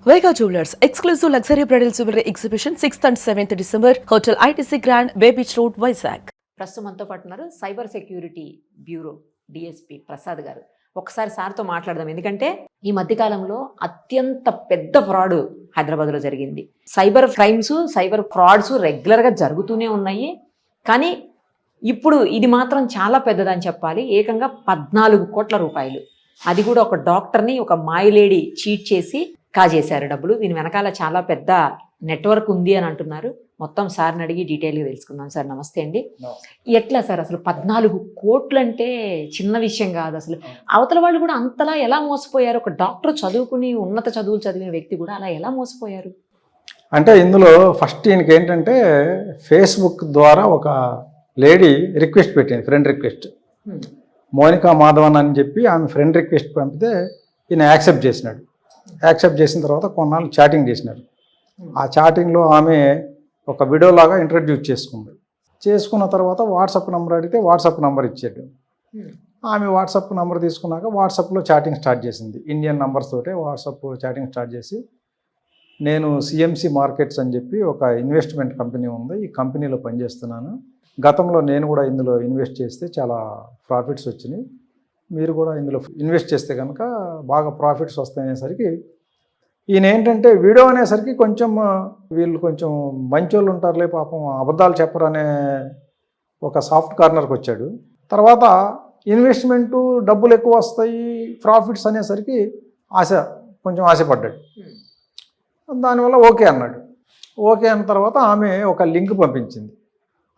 Vega Jewelers, exclusive luxury bridal jewelry exhibition 6th and 7th December, Hotel ITC Grand, Bay Beach Road, Vizag. ప్రస్తుతం మనతో పాటు ఉన్నారు cyber security bureau DSP Prasad గారు. ఒకసారి సార్తో మాట్లాడదాం, ఎందుకంటే ఈ మధ్యకాలంలో అత్యంత పెద్ద ఫ్రాడ్ హైదరాబాద్లో జరిగింది. సైబర్ క్రైమ్స్, సైబర్ ఫ్రాడ్స్ రెగ్యులర్గా జరుగుతూనే ఉన్నాయి. కానీ ఇప్పుడు ఇది మాత్రం చాలా పెద్దదని చెప్పాలి. ఏకంగా 14 కోట్ల రూపాయలు, అది కూడా ఒక డాక్టర్ని ఒక మాయలేడి చీట్ చేసి కాజేశారు డబ్బులు. దీని వెనకాల చాలా పెద్ద నెట్వర్క్ ఉంది అని అంటున్నారు. మొత్తం సార్ని అడిగి డీటెయిల్గా తెలుసుకుందాం. సార్ నమస్తే అండి. ఎట్లా సార్ అసలు 14 కోట్లు అంటే చిన్న విషయం కాదు. అసలు అవతల వాళ్ళు కూడా అంతలా ఎలా మోసపోయారు? ఒక డాక్టర్ చదువుకుని ఉన్నత చదువులు చదివిన వ్యక్తి కూడా అలా ఎలా మోసపోయారు? అంటే ఇందులో ఫస్ట్ ఈయనకి ఏంటంటే ఫేస్బుక్ ద్వారా ఒక లేడీ రిక్వెస్ట్ పెట్టింది, ఫ్రెండ్ రిక్వెస్ట్. మోనికా మాధవన్ అని చెప్పి ఆమె ఫ్రెండ్ రిక్వెస్ట్ పంపితే ఈయన యాక్సెప్ట్ చేసినాడు. యాక్సెప్ట్ చేసిన తర్వాత కొన్నాళ్ళు చాటింగ్ చేసినారు. ఆ చాటింగ్లో ఆమె ఒక వీడియోలాగా ఇంట్రడ్యూస్ చేసుకుంది. చేసుకున్న తర్వాత వాట్సాప్ నెంబర్ అడిగితే వాట్సాప్ నెంబర్ ఇచ్చాడు. ఆమె వాట్సాప్ నెంబర్ తీసుకున్నాక వాట్సాప్లో చాటింగ్ స్టార్ట్ చేసింది. ఇండియన్ నెంబర్స్ తోటే వాట్సాప్ చాటింగ్ స్టార్ట్ చేసి, నేను సిఎంసి మార్కెట్స్ అని చెప్పి ఒక ఇన్వెస్ట్మెంట్ కంపెనీ ఉంది, ఈ కంపెనీలో పనిచేస్తున్నాను. గతంలో నేను కూడా ఇందులో ఇన్వెస్ట్ చేస్తే చాలా ప్రాఫిట్స్ వచ్చినాయి, మీరు కూడా ఇందులో ఇన్వెస్ట్ చేస్తే కనుక బాగా ప్రాఫిట్స్ వస్తాయనేసరికి ఈయన ఏంటంటే వీడియో అనేసరికి కొంచెం వీళ్ళు కొంచెం మంచోళ్ళు ఉంటారులే పాపం, అబద్ధాలు చెప్పరు అనే ఒక సాఫ్ట్ కార్నర్కి వచ్చాడు. తర్వాత ఇన్వెస్ట్మెంటు డబ్బులు ఎక్కువ వస్తాయి, ప్రాఫిట్స్ అనేసరికి కొంచెం ఆశపడ్డాడు. దానివల్ల ఓకే అన్నాడు. ఓకే అన్న తర్వాత ఆమె ఒక లింక్ పంపించింది.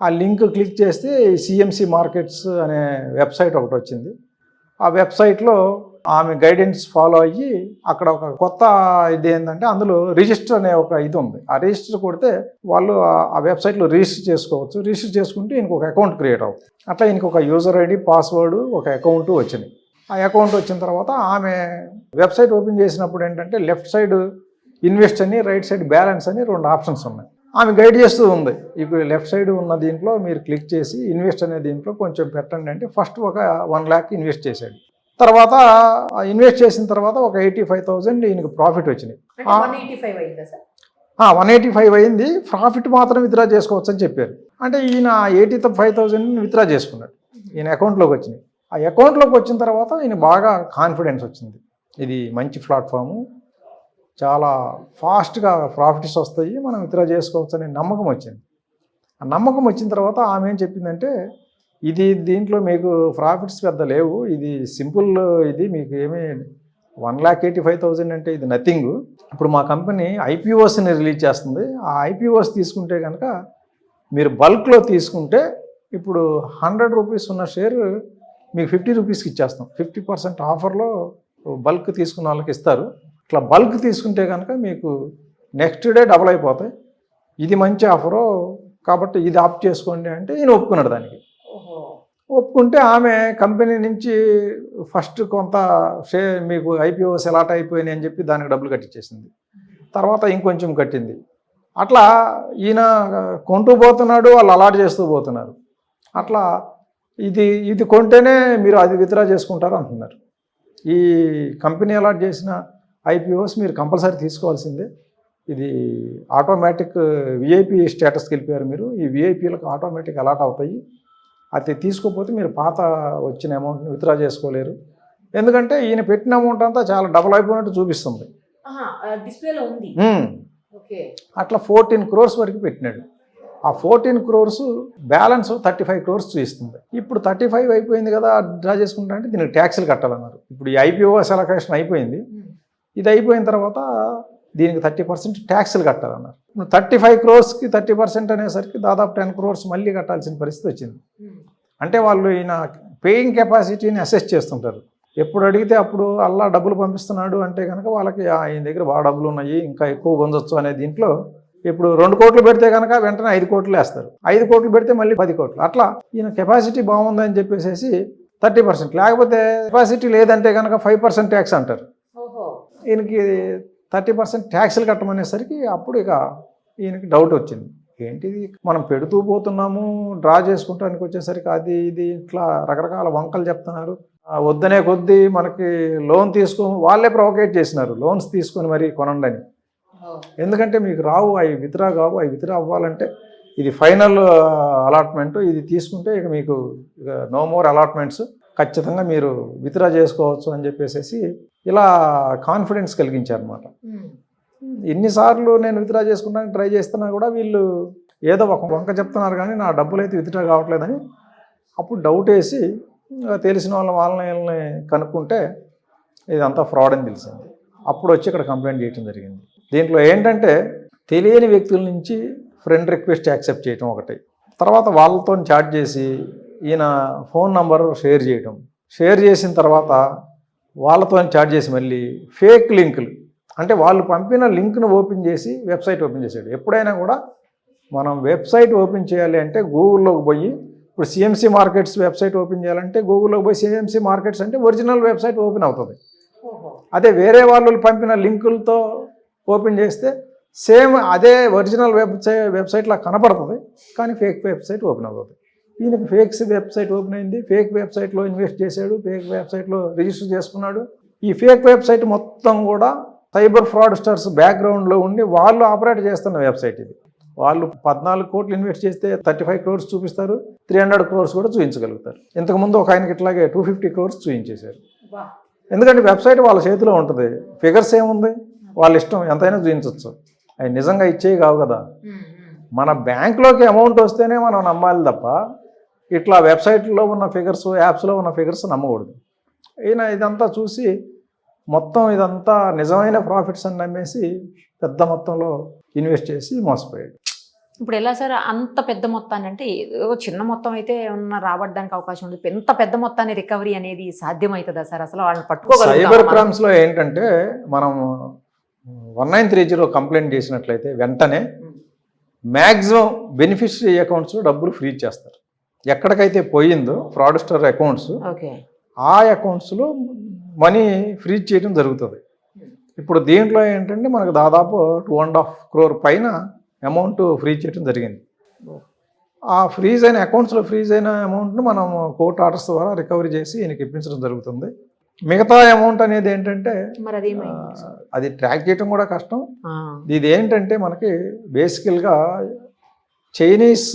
ఆ లింక్ క్లిక్ చేస్తే సిఎంసి మార్కెట్స్ అనే వెబ్సైట్ ఒకటి వచ్చింది. ఆ వెబ్సైట్లో ఆమె గైడెన్స్ ఫాలో అయ్యి అక్కడ ఒక కొత్త ఇది ఏంటంటే అందులో రిజిస్టర్ అనే ఒక ఇది ఉంది. ఆ రిజిస్టర్ కొడితే వాళ్ళు ఆ వెబ్సైట్లో రిజిస్టర్ చేసుకోవచ్చు. రిజిస్టర్ చేసుకుంటే ఈయనకు ఒక అకౌంట్ క్రియేట్ అవుతుంది. అట్లా ఈయనకు ఒక యూజర్ ఐడి, పాస్వర్డ్, ఒక అకౌంట్ వచ్చినాయి. ఆ అకౌంట్ వచ్చిన తర్వాత ఆమె వెబ్సైట్ ఓపెన్ చేసినప్పుడు ఏంటంటే లెఫ్ట్ సైడ్ ఇన్వెస్ట్ అని, రైట్ సైడ్ బ్యాలెన్స్ అని 2 ఆప్షన్స్ ఉన్నాయి. ఆమె గైడ్ చేస్తూ ఉంది. ఇప్పుడు లెఫ్ట్ సైడ్ ఉన్న దీంట్లో మీరు క్లిక్ చేసి ఇన్వెస్ట్ అనే దీంట్లో కొంచెం పెట్టండి అంటే ఫస్ట్ ఒక 1 lakh ఇన్వెస్ట్ చేశాడు. తర్వాత ఇన్వెస్ట్ చేసిన తర్వాత ఒక 85,000 ఈయనకు ప్రాఫిట్ వచ్చినాయి. 185 అయింది. ప్రాఫిట్ మాత్రం విత్డ్రా చేసుకోవచ్చు అని చెప్పారు. అంటే ఈయన 85,000 విత్డ్రా చేసుకున్నాడు, ఈయన అకౌంట్లోకి వచ్చినాయి. ఆ అకౌంట్లోకి వచ్చిన తర్వాత ఈయన బాగా కాన్ఫిడెన్స్ వచ్చింది, ఇది మంచి ప్లాట్ఫాము, చాలా ఫాస్ట్గా ప్రాఫిట్స్ వస్తాయి, మనం విత్డ్రా చేసుకోవచ్చు అనే నమ్మకం వచ్చింది. ఆ నమ్మకం వచ్చిన తర్వాత ఆమె ఏం చెప్పిందంటే, దీంట్లో మీకు ప్రాఫిట్స్ పెద్ద లేవు, ఇది సింపుల్, ఇది మీకు ఏమీ 1,85,000 అంటే ఇది నథింగ్. ఇప్పుడు మా కంపెనీ ఐపీఓస్ని రిలీజ్ చేస్తుంది. ఆ ఐపీఓస్ తీసుకుంటే కనుక మీరు బల్క్లో తీసుకుంటే ఇప్పుడు 100 రూపీస్ ఉన్న షేర్ మీకు 50 రూపీస్కి ఇచ్చేస్తాం. 50% ఆఫర్లో బల్క్ తీసుకున్న వాళ్ళకి ఇస్తారు. ఇట్లా బల్క్ తీసుకుంటే కనుక మీకు నెక్స్ట్ డే డబుల్ అయిపోతాయి, ఇది మంచి ఆఫరు కాబట్టి ఇది ఆప్ట్ చేసుకోండి అంటే ఈయన ఒప్పుకున్నాడు. దానికి ఒప్పుకుంటే ఆమె కంపెనీ నుంచి ఫస్ట్ కొంత షేర్ మీకు ఐపీఓస్ ఎలాట్ అయిపోయినాయి అని చెప్పి దానికి డబ్బులు కట్టించేసింది. తర్వాత ఇంకొంచెం కట్టింది. అట్లా ఈయన కొంటూ పోతున్నాడు, వాళ్ళు అలాట్ చేస్తూ పోతున్నారు. అట్లా ఇది కొంటేనే మీరు అది విత్డ్రా చేసుకుంటారు అంటున్నారు. ఈ కంపెనీ అలాట్ చేసిన ఐపీఓస్ మీరు కంపల్సరీ తీసుకోవాల్సిందే, ఇది ఆటోమేటిక్ విఐపి స్టేటస్కి వెళ్ళిపోయారు మీరు, ఈ విఐపీలకు ఆటోమేటిక్ అలాట్ అవుతాయి, అది తీసుకోకపోతే మీరు పాత వచ్చిన అమౌంట్ని విత్డ్రా చేసుకోలేరు. ఎందుకంటే ఈయన పెట్టిన అమౌంట్ అంతా చాలా డబుల్ అయిపోయినట్టు చూపిస్తుంది. అట్లా 14 crores వరకు పెట్టినాడు. ఆ 14 crores బ్యాలెన్స్ 35 crores చూపిస్తుంది. ఇప్పుడు 35 అయిపోయింది కదా, డ్రా చేసుకుంటా అంటే దీనికి ట్యాక్స్లు కట్టాలన్నారు. ఇప్పుడు ఈ ఐపీఓఎస్ అలొకేషన్ అయిపోయింది, ఇది అయిపోయిన తర్వాత దీనికి 30% ట్యాక్స్లు కట్టాలన్నారు. 35 crores-కి 30% అనేసరికి దాదాపు 10 crores మళ్ళీ కట్టాల్సిన పరిస్థితి వచ్చింది. అంటే వాళ్ళు ఈయన పేయింగ్ కెపాసిటీని అసెస్ చేస్తుంటారు. ఎప్పుడు అడిగితే అప్పుడు అలా డబ్బులు పంపిస్తున్నాడు అంటే కనుక వాళ్ళకి ఈయన దగ్గర బాగా డబ్బులు ఉన్నాయి, ఇంకా ఎక్కువ పొందొచ్చు అనే దీంట్లో ఇప్పుడు 2 కోట్లు పెడితే కనుక వెంటనే 5 కోట్లు వేస్తారు, 5 కోట్లు పెడితే మళ్ళీ 10 కోట్లు. అట్లా ఈయన కెపాసిటీ బాగుందని చెప్పేసి 30%, లేకపోతే కెపాసిటీ లేదంటే కనుక 5% ట్యాక్స్ అంటారు. ఈయనకి 30% ట్యాక్స్లు కట్టమనేసరికి అప్పుడు ఇక ఈయనకి డౌట్ వచ్చింది, ఏంటిది మనం పెడుతూ పోతున్నాము, డ్రా చేసుకుంటానికి వచ్చేసరికి అది ఇది ఇట్లా రకరకాల వంకలు చెప్తున్నారు. వద్దనే కొద్దీ మనకి లోన్ వాళ్ళే ప్రొవోకేట్ చేసినారు, లోన్స్ తీసుకొని మరి కొనండి అని. ఎందుకంటే మీకు రావు, అవి విత్డ్రా కావు. అవి విత్డ్రా అవ్వాలంటే ఇది ఫైనల్ అలాట్మెంట్, ఇది తీసుకుంటే ఇక మీకు ఇక నో మోర్ అలాట్మెంట్స్, ఖచ్చితంగా మీరు విత్డ్రా చేసుకోవచ్చు అని చెప్పేసి ఇలా కాన్ఫిడెన్స్ కలిగించారనమాట. ఎన్నిసార్లు నేను విత్డ్రా చేసుకుంటానికి ట్రై చేస్తున్నా కూడా వీళ్ళు ఏదో ఒక వంక చెప్తున్నారు కానీ నా డబ్బులు అయితే విత్డ్రా కావట్లేదని అప్పుడు డౌట్ వేసి తెలిసిన వాళ్ళని కనుక్కుంటే ఇదంతా ఫ్రాడ్ అని తెలిసింది. అప్పుడు వచ్చి ఇక్కడ కంప్లైంట్ చేయడం జరిగింది. దీంట్లో ఏంటంటే తెలియని వ్యక్తుల నుంచి ఫ్రెండ్ రిక్వెస్ట్ యాక్సెప్ట్ చేయటం ఒకటి, తర్వాత వాళ్ళతో చాట్ చేసి ఈయన ఫోన్ నంబర్ షేర్ చేయటం, షేర్ చేసిన తర్వాత వాళ్ళతో చాట్ చేసి మళ్ళీ ఫేక్ లింకులు, అంటే వాళ్ళు పంపిన లింక్ను ఓపెన్ చేసి వెబ్సైట్ ఓపెన్ చేసాడు. ఎప్పుడైనా కూడా మనం వెబ్సైట్ ఓపెన్ చేయాలి అంటే గూగుల్లోకి పోయి, ఇప్పుడు సిఎంసి మార్కెట్స్ వెబ్సైట్ ఓపెన్ చేయాలంటే గూగుల్లోకి పోయి సిఎంసి మార్కెట్స్ అంటే ఒరిజినల్ వెబ్సైట్ ఓపెన్ అవుతుంది. అదే వేరే వాళ్ళు పంపిన లింకులతో ఓపెన్ చేస్తే సేమ్ అదే ఒరిజినల్ వెబ్సైట్లా కనపడుతుంది, కానీ ఫేక్ వెబ్సైట్ ఓపెన్ అవుతుంది. ఈయనకి ఫేక్ వెబ్సైట్ ఓపెన్ అయింది, ఫేక్ వెబ్సైట్లో ఇన్వెస్ట్ చేశాడు, ఫేక్ వెబ్సైట్లో రిజిస్టర్ చేసుకున్నాడు. ఈ ఫేక్ వెబ్సైట్ మొత్తం కూడా సైబర్ ఫ్రాడ్స్టర్స్ బ్యాక్గ్రౌండ్లో ఉండి వాళ్ళు ఆపరేట్ చేస్తున్న వెబ్సైట్ ఇది. వాళ్ళు 14 కోట్లు ఇన్వెస్ట్ చేస్తే 35 crores చూపిస్తారు, 300 crores కూడా చూపించగలుగుతారు. ఇంతకుముందు ఒక ఆయనకి ఇట్లాగే 250 crores చూపించేశారు. ఎందుకంటే వెబ్సైట్ వాళ్ళ చేతిలో ఉంటుంది, ఫిగర్స్ ఏముంది వాళ్ళ ఇష్టం, ఎంతైనా చూపించవచ్చు. అవి నిజంగా ఇచ్చేవి కావు కదా. మన బ్యాంక్లోకి అమౌంట్ వస్తేనే మనం నమ్మాలి తప్ప ఇట్లా వెబ్సైట్లో ఉన్న ఫిగర్స్, యాప్స్లో ఉన్న ఫిగర్స్ నమ్మకూడదు. ఈయన ఇదంతా చూసి మొత్తం ఇదంతా నిజమైన ప్రాఫిట్స్ అని నమ్మేసి పెద్ద మొత్తంలో ఇన్వెస్ట్ చేసి మోసపోయాడు. ఇప్పుడు ఎలా సార్ అంత పెద్ద మొత్తాన్ని, అంటే ఏదో చిన్న మొత్తం అయితే ఏమన్నా రాబడడానికి అవకాశం ఉంది, ఎంత పెద్ద మొత్తాన్ని రికవరీ అనేది సాధ్యమవుతుందా సార్? అసలు వాళ్ళని పట్టుకోగలుగుతామా? సైబర్ క్రైమ్స్లో ఏంటంటే మనం 1930 కంప్లైంట్ చేసినట్లయితే వెంటనే మ్యాక్సిమం బెనిఫిషరీ అకౌంట్స్లో డబ్బులు ఫ్రీజ్ చేస్తారు. ఎక్కడికైతే పోయిందో ఫ్రాడ్స్టర్ అకౌంట్స్, ఆ అకౌంట్స్లో మనీ ఫ్రీజ్ చేయడం జరుగుతుంది. ఇప్పుడు దీంట్లో ఏంటంటే మనకు దాదాపు 2.5 crore పైన అమౌంట్ ఫ్రీజ్ చేయడం జరిగింది. ఆ ఫ్రీజ్ అయిన అకౌంట్స్లో ఫ్రీజ్ అయిన అమౌంట్ను మనం కోర్టు ఆర్డర్స్ ద్వారా రికవరీ చేసి ఈయనకి ఇప్పించడం జరుగుతుంది. మిగతా అమౌంట్ అనేది ఏంటంటే అది ట్రాక్ చేయడం కూడా కష్టం. ఇది ఏంటంటే మనకి బేసికల్గా చైనీస్,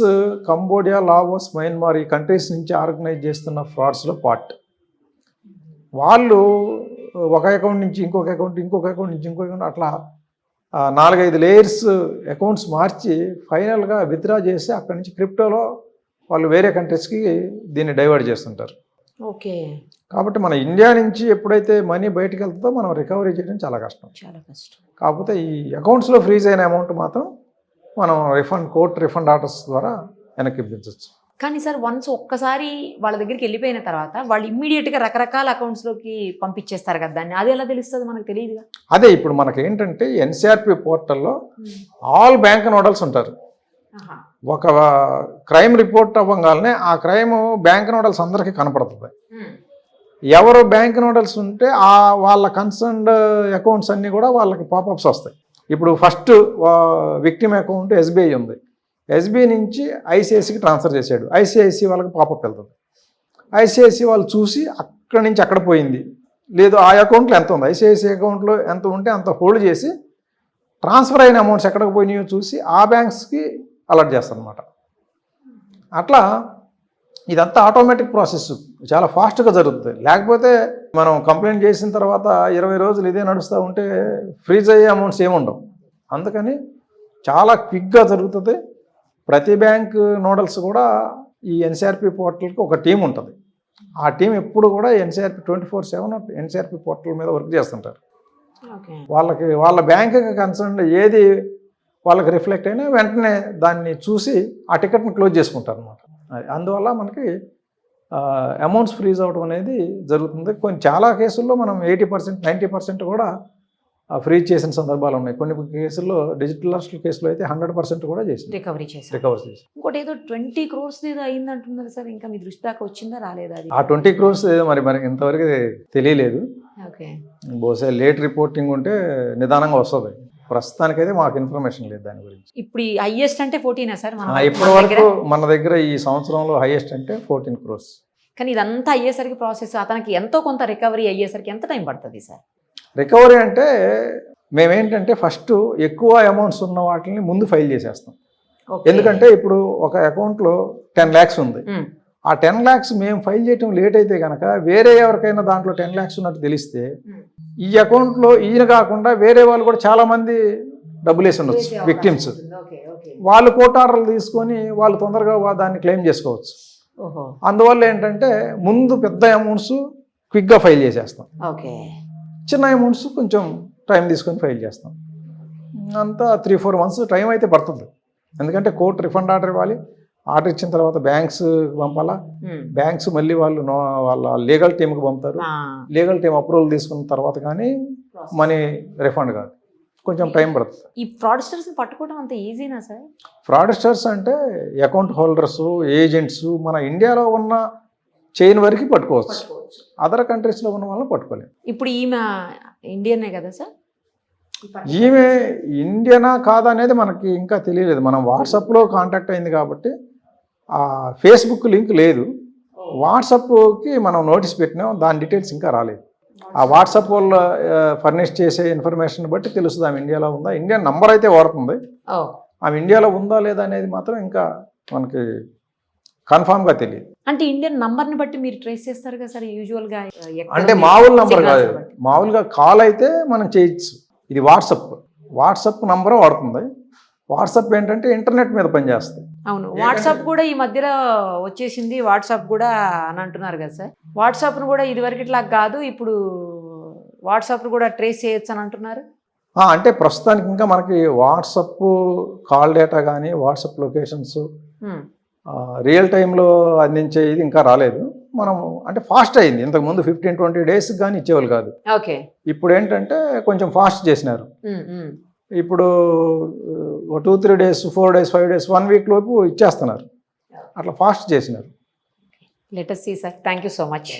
కంబోడియా, లావోస్, మయన్మార్ ఈ కంట్రీస్ నుంచి ఆర్గనైజ్ చేస్తున్న ఫ్రాడ్స్లో పార్ట్. వాళ్ళు ఒక అకౌంట్ నుంచి ఇంకొక అకౌంట్, ఇంకొక అకౌంట్ నుంచి ఇంకొక అకౌంట్, అట్లా 4-5 లేయర్స్ అకౌంట్స్ మార్చి ఫైనల్గా విత్డ్రా చేసి అక్కడి నుంచి క్రిప్టోలో వాళ్ళు వేరే కంట్రీస్కి దీన్ని డైవర్ట్ చేస్తుంటారు. ఓకే. కాబట్టి మన ఇండియా నుంచి ఎప్పుడైతే మనీ బయటకు వెళ్తుందో మనం రికవరీ చేయడం చాలా కష్టం. కాకపోతే ఈ అకౌంట్స్లో ఫ్రీజ్ అయిన అమౌంట్ మాత్రం మనం కోర్ట్ రిఫండ్ ఆర్డర్స్ ద్వారా వెనక్కి ఇప్పించవచ్చు. కానీ సార్ వన్స్ ఒక్కసారి వాళ్ళ దగ్గరికి వెళ్ళిపోయిన తర్వాత వాళ్ళు ఇమ్మీడియట్గా రకరకాల అకౌంట్స్లోకి పంపించేస్తారు కదా, దాన్ని అది ఎలా తెలుస్తుంది? మనకు తెలియదుగా. అదే ఇప్పుడు మనకి ఏంటంటే ఎన్సిఆర్పి పోర్టల్లో ఆల్ బ్యాంక్ నోడల్స్ ఉంటారు. ఒక క్రైమ్ రిపోర్ట్ అవ్వగానే ఆ క్రైమ్ బ్యాంక్ నోడల్స్ అందరికీ కనపడుతుంది. ఎవరు బ్యాంక్ నోడల్స్ ఉంటే వాళ్ళ కన్సర్న్డ్ అకౌంట్స్ అన్నీ కూడా వాళ్ళకి పాపప్స్ వస్తాయి. ఇప్పుడు ఫస్ట్ విక్టిమ్ అకౌంట్ ఎస్బీఐ ఉంది, ఎస్బీఐ నుంచి ఐసిఐసికి ట్రాన్స్ఫర్ చేశాడు, ఐసిఐసి వాళ్ళకి పాపప్ వెళ్తుంది. ఐసిఐసి వాళ్ళు చూసి అక్కడి నుంచి అక్కడ పోయింది లేదు, ఆ అకౌంట్లో ఎంత ఉంది, ఐసిఐసి అకౌంట్లో ఎంత ఉంటే అంత హోల్డ్ చేసి ట్రాన్స్ఫర్ అయిన అమౌంట్స్ ఎక్కడికి పోయినాయో చూసి ఆ బ్యాంక్స్కి అలర్ట్ చేస్తారు అనమాట. అట్లా ఇదంతా ఆటోమేటిక్ ప్రాసెస్, చాలా ఫాస్ట్గా జరుగుతుంది. లేకపోతే మనం కంప్లైంట్ చేసిన తర్వాత 20 రోజులు ఇదే నడుస్తూ ఉంటే ఫ్రీజ్ అయ్యే అమౌంట్స్ ఏముండవు. అందుకని చాలా క్విక్గా జరుగుతుంది. ప్రతి బ్యాంక్ నోడల్స్ కూడా ఈ ఎన్సిఆర్పి పోర్టల్కి ఒక టీం ఉంటుంది. ఆ టీం ఎప్పుడు కూడా ఎన్సిఆర్పి 24/7 ఎన్సిఆర్పి పోర్టల్ మీద వర్క్ చేస్తుంటారు. వాళ్ళ బ్యాంకుకి కన్సర్న్ ఏది వాళ్ళకి రిఫ్లెక్ట్ అయినా వెంటనే దాన్ని చూసి ఆ టికెట్ని క్లోజ్ చేసుకుంటారు అనమాట. అందువల్ల మనకి అమౌంట్స్ ఫ్రీజ్ అవడం అనేది జరుగుతుంది. చాలా కేసుల్లో మనం 80%, 90% కూడా ఫ్రీజ్ చేసిన సందర్భాలు ఉన్నాయి. కొన్ని కేసుల్లో డిజిటల్ అరెస్ట్ కేసులో అయితే 100% కూడా చేసి రికవరీ చేసి. ఇంకోటి ఏదో 20 crores ఏదో అయింది అంటున్నారు సార్, ఇంకా మీ దృష్టి దాకా వచ్చిందా రాలేదా? ఆ 20 crores మరి ఇంతవరకు తెలియలేదు. బహుశా లేట్ రిపోర్టింగ్ ఉంటే నిదానంగా వస్తుంది. ప్రస్తుతానికైతే మాకు ఇన్ఫర్మేషన్ లేదు దాని గురించి. ఇప్పుడు హైయెస్ట్ అంటే 14 సార్ ఇప్పటి వరకు మన దగ్గర ఈ సంవత్సరంలో హైయెస్ట్ అంటే 14 crores. కానీ ఇదంతా అయ్యేసరికి ప్రాసెస్ అతనికి ఎంతో కొంత రికవరీ అయ్యేసరికి ఎంత టైం పడుతుంది సార్? రికవరీ అంటే మేమేంటంటే ఫస్ట్ ఎక్కువ అమౌంట్స్ ఉన్న వాటిని ముందు ఫైల్ చేసేస్తాం. Okay. ఎందుకంటే ఇప్పుడు ఒక అకౌంట్లో 10 lakhs ఉంది. ఆ 10 lakhs మేము ఫైల్ చేయటం లేట్ అయితే కనుక వేరే ఎవరికైనా దాంట్లో 10 lakhs ఉన్నట్టు తెలిస్తే ఈ అకౌంట్లో ఈయన కాకుండా వేరే వాళ్ళు కూడా చాలా మంది డబ్బులు వేసి ఉండొచ్చు, విక్టిమ్స్. వాళ్ళు కోర్టు ఆర్డర్లు తీసుకొని వాళ్ళు తొందరగా దాన్ని క్లెయిమ్ చేసుకోవచ్చు. అందువల్ల ఏంటంటే ముందు పెద్ద అమౌంట్స్ క్విక్గా ఫైల్ చేసేస్తాం, చిన్న అమౌంట్స్ కొంచెం టైం తీసుకొని ఫైల్ చేస్తాం. అంతా 3-4 months టైం అయితే పడుతుంది. ఎందుకంటే కోర్టు రిఫండ్ ఆర్డర్ ఇవ్వాలి, ఆర్డర్ ఇచ్చిన తర్వాత బ్యాంక్స్ పంపాలా, బ్యాంక్స్ మళ్ళీ వాళ్ళు వాళ్ళ లీగల్ టీంకి పంపుతారు, లీగల్ టీం అప్రూవల్ తీసుకున్న తర్వాత కానీ మనీ రిఫండ్ కాదు, కొంచెం టైం పడుతుంది. ఈ ఫ్రాడ్స్టర్స్ పట్టుకోవడం అంత ఈజీనా సార్? ఫ్రాడ్స్టర్స్ అంటే అకౌంట్ హోల్డర్స్, ఏజెంట్స్ మన ఇండియాలో ఉన్న చైన్ వరకు పట్టుకోవచ్చు, అదర్ కంట్రీస్లో ఉన్న వాళ్ళని పట్టుకోలేదు. ఇప్పుడు ఈమె ఇండియనే కదా సార్? ఈమె ఇండియనా కాదా అనేది మనకి ఇంకా తెలియలేదు. మనం వాట్సాప్లో కాంటాక్ట్ అయింది కాబట్టి ఆ ఫేస్బుక్ లింక్ లేదు. వాట్సాప్కి మనం నోటీస్ పెట్టినాం, దాని డీటెయిల్స్ ఇంకా రాలేదు. ఆ వాట్సాప్ వాళ్ళు ఫర్నిష్ చేసే ఇన్ఫర్మేషన్ బట్టి తెలుస్తుంది ఆమె ఇండియాలో ఉందా. ఇండియన్ నంబర్ అయితే వాడుతుంది, ఆమె ఇండియాలో ఉందా లేదా అనేది మాత్రం ఇంకా మనకి కన్ఫామ్గా తెలియదు. అంటే ఇండియన్ నంబర్ని బట్టి మీరు ట్రేస్ చేస్తారు కదా సార్ యూజువల్గా? అంటే మామూలు నంబర్ కాదు, మామూలుగా కాల్ అయితే మనం చేయొచ్చు. ఇది వాట్సాప్ నంబర్ వాడుతుంది. వాట్సాప్ ఏంటంటే ఇంటర్నెట్ మీద పనిచేస్తుంది. అవును, వాట్సాప్ కూడా ఈ మధ్యలో వచ్చేసింది, వాట్సాప్ కూడా అని అంటున్నారు కదా సార్. వాట్సాప్ను కూడా ఇదివరకు ఇట్లా కాదు, ఇప్పుడు వాట్సాప్ను కూడా ట్రేస్ చేయొచ్చు అని అంటున్నారు. అంటే ప్రస్తుతానికి ఇంకా మనకి వాట్సాప్ కాల్ డేటా కానీ వాట్సాప్ లొకేషన్స్ రియల్ టైంలో అందించే ఇది ఇంకా రాలేదు. మనం అంటే ఫాస్ట్ అయింది, ఇంతకుముందు 15-20 days కానీ ఇచ్చేవాళ్ళు కాదు. ఓకే, ఇప్పుడు ఏంటంటే కొంచెం ఫాస్ట్ చేసినారు. ఇప్పుడు 2-3 days, 4 days, 5 days, 1 week లోపు ఇచ్చేస్తున్నారు, అట్లా ఫాస్ట్ చేసినారు. Let us see sir. Thank you so much.